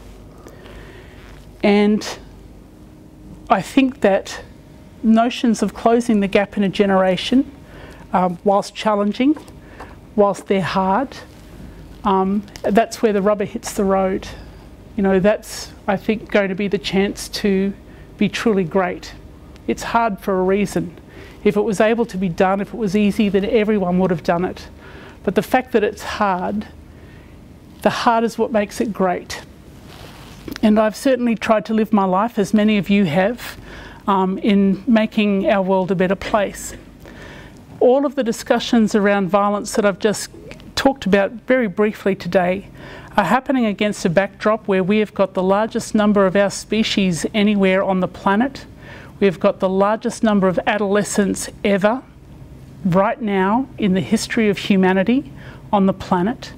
And I think that notions of closing the gap in a generation, whilst challenging, whilst they're hard, that's where the rubber hits the road. You know, that's, I think, going to be the chance to be truly great. It's hard for a reason. If it was able to be done, if it was easy, then everyone would have done it. But the fact that it's hard, the hard is what makes it great. And I've certainly tried to live my life, as many of you have, in making our world a better place. All of the discussions around violence that I've just talked about very briefly today are happening against a backdrop where we have got the largest number of our species anywhere on the planet. We've got the largest number of adolescents ever, right now, in the history of humanity on the planet.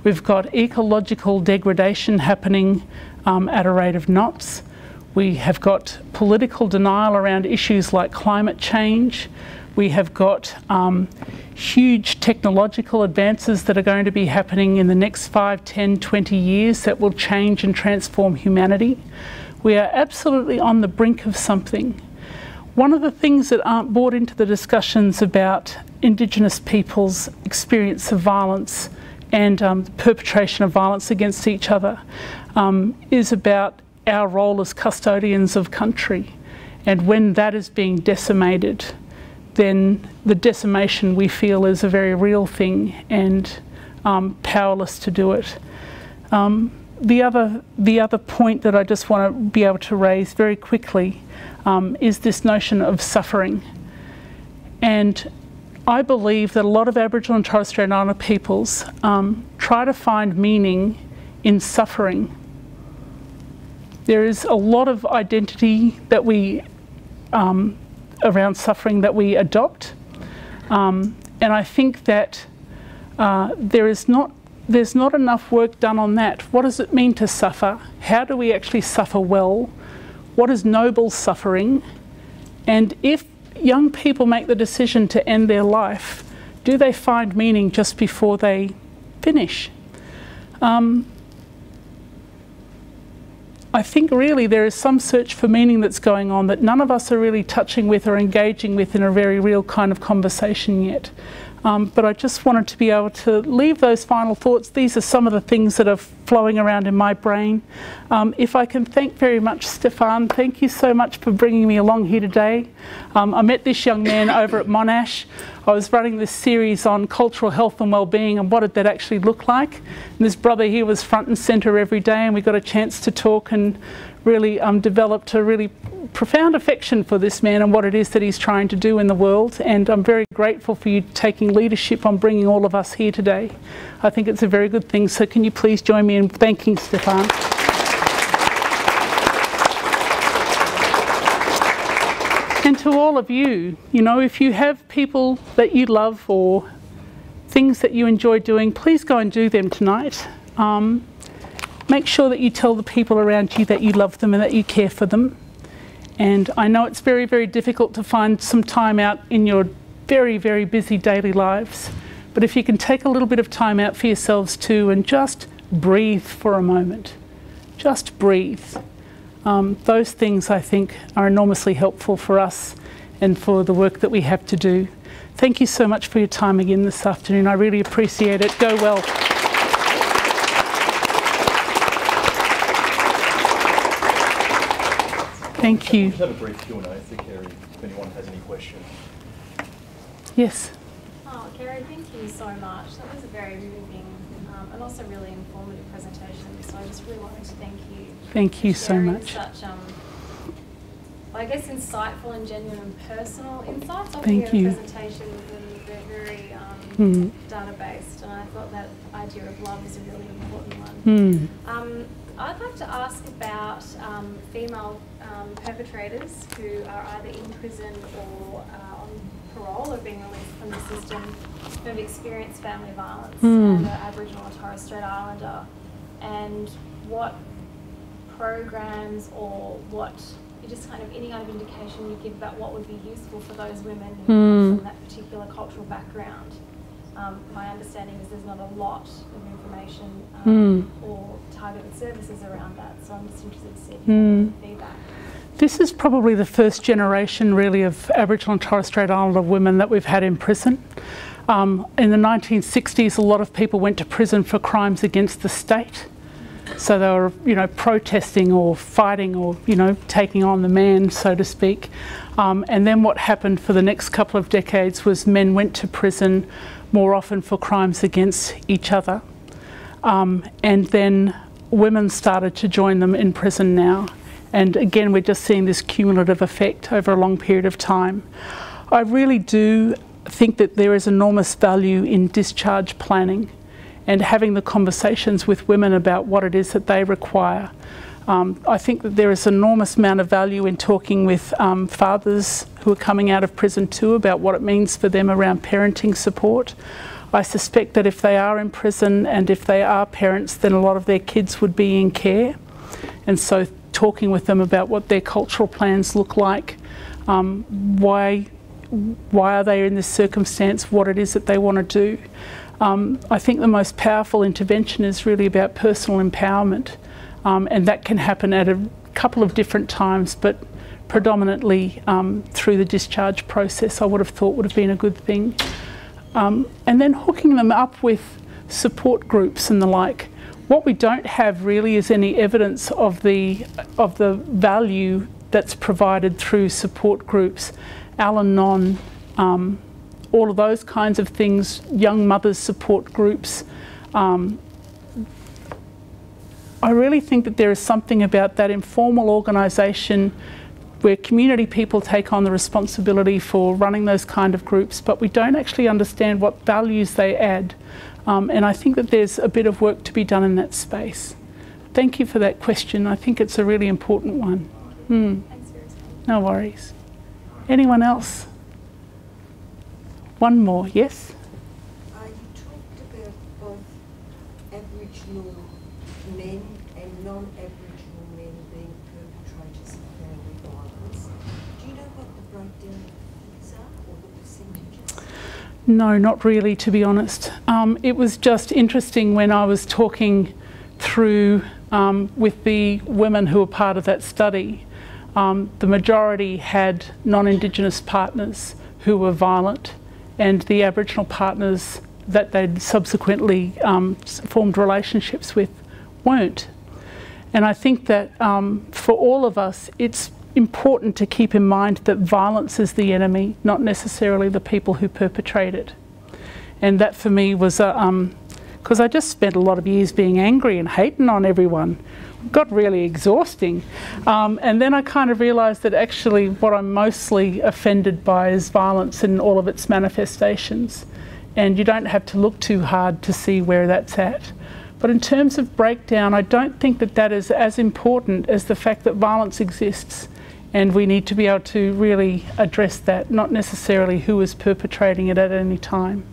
We've got ecological degradation happening at a rate of knots. We have got political denial around issues like climate change. We have got huge technological advances that are going to be happening in the next 5, 10, 20 years that will change and transform humanity. We are absolutely on the brink of something. One of the things that aren't brought into the discussions about Indigenous people's experience of violence and the perpetration of violence against each other is about our role as custodians of country. And when that is being decimated, then the decimation we feel is a very real thing and powerless to do it. The other point that I just want to be able to raise very quickly is this notion of suffering. And I believe that a lot of Aboriginal and Torres Strait Islander peoples try to find meaning in suffering. There is a lot of identity that we, around suffering that we adopt. And I think that there's not enough work done on that. What does it mean to suffer? How do we actually suffer well? What is noble suffering? And if young people make the decision to end their life, do they find meaning just before they finish? I think really there is some search for meaning that's going on that none of us are really touching with or engaging with in a very real kind of conversation yet. But I just wanted to be able to leave those final thoughts. These are some of the things that are flowing around in my brain. If I can thank very much Stephane, thank you so much for bringing me along here today. I met this young man over at Monash. I was running this series on cultural health and well-being and what did that actually look like. And this brother here was front and centre every day, and we got a chance to talk and really developed a really profound affection for this man and what it is that he's trying to do in the world. And I'm very grateful for you taking leadership on bringing all of us here today. I think it's a very good thing. So can you please join me in thanking Stephane? And to all of you, you know, if you have people that you love or things that you enjoy doing, please go and do them tonight. Make sure that you tell the people around you that you love them and that you care for them. And I know it's very, very difficult to find some time out in your very, very busy daily lives. But if you can take a little bit of time out for yourselves too and just breathe for a moment. Just breathe. Those things, I think, are enormously helpful for us and for the work that we have to do. Thank you so much for your time again this afternoon. I really appreciate it. Go well. Thank you. We'll just have a brief Q&A for Kerry if anyone has any questions. Yes. Oh, Kerry, thank you so much. That was a very moving and also really informative presentation. So I just really wanted to thank you. Thank you so much. Such, I guess, insightful and genuine and personal insights. Thank you. Presentation and they're very data-based, and I thought that idea of love is a really important one. I'd like to ask about female perpetrators who are either in prison or on parole or being released from the system who have experienced family violence and are Aboriginal or Torres Strait Islander, and what programs or what, just kind of any kind of indication you give about what would be useful for those women who come from that particular cultural background. My understanding is there's not a lot of information or targeted services around that, so I'm just interested to see if you have any feedback. This is probably the first generation really of Aboriginal and Torres Strait Islander women that we've had in prison. In the 1960s, a lot of people went to prison for crimes against the state. So they were, you know, protesting or fighting or, you know, taking on the man, so to speak. And then what happened for the next couple of decades was men went to prison more often for crimes against each other. And then women started to join them in prison now. And again, we're just seeing this cumulative effect over a long period of time. I really do think that there is enormous value in discharge planning and having the conversations with women about what it is that they require. I think that there is an enormous amount of value in talking with fathers who are coming out of prison too about what it means for them around parenting support. I suspect that if they are in prison and if they are parents, then a lot of their kids would be in care. And so talking with them about what their cultural plans look like, why are they in this circumstance, what it is that they want to do. I think the most powerful intervention is really about personal empowerment, and that can happen at a couple of different times, but predominantly through the discharge process, I would have thought would have been a good thing. And then hooking them up with support groups and the like. What we don't have really is any evidence of the value that's provided through support groups, Al-Anon, all of those kinds of things, young mothers support groups. I really think that there is something about that informal organisation where community people take on the responsibility for running those kind of groups, but we don't actually understand what values they add. And I think that there's a bit of work to be done in that space. Thank you for that question. I think it's a really important one. Thanks for your time. No worries. Anyone else? One more, yes? You talked about both Aboriginal men and non-Aboriginal men being perpetrators of family violence. Do you know what the breakdown of figures are, or the percentages? No, not really, to be honest. It was just interesting when I was talking through with the women who were part of that study. The majority had non-Indigenous partners who were violent, and the Aboriginal partners that they'd subsequently formed relationships with weren't. And I think that for all of us, it's important to keep in mind that violence is the enemy, not necessarily the people who perpetrate it. And that for me was because I just spent a lot of years being angry and hating on everyone. It got really exhausting. And then I kind of realised that actually what I'm mostly offended by is violence in all of its manifestations. And you don't have to look too hard to see where that's at. But in terms of breakdown, I don't think that that is as important as the fact that violence exists. And we need to be able to really address that, not necessarily who is perpetrating it at any time.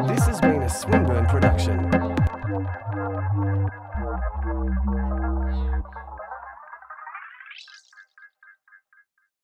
This has been a Swinburne production.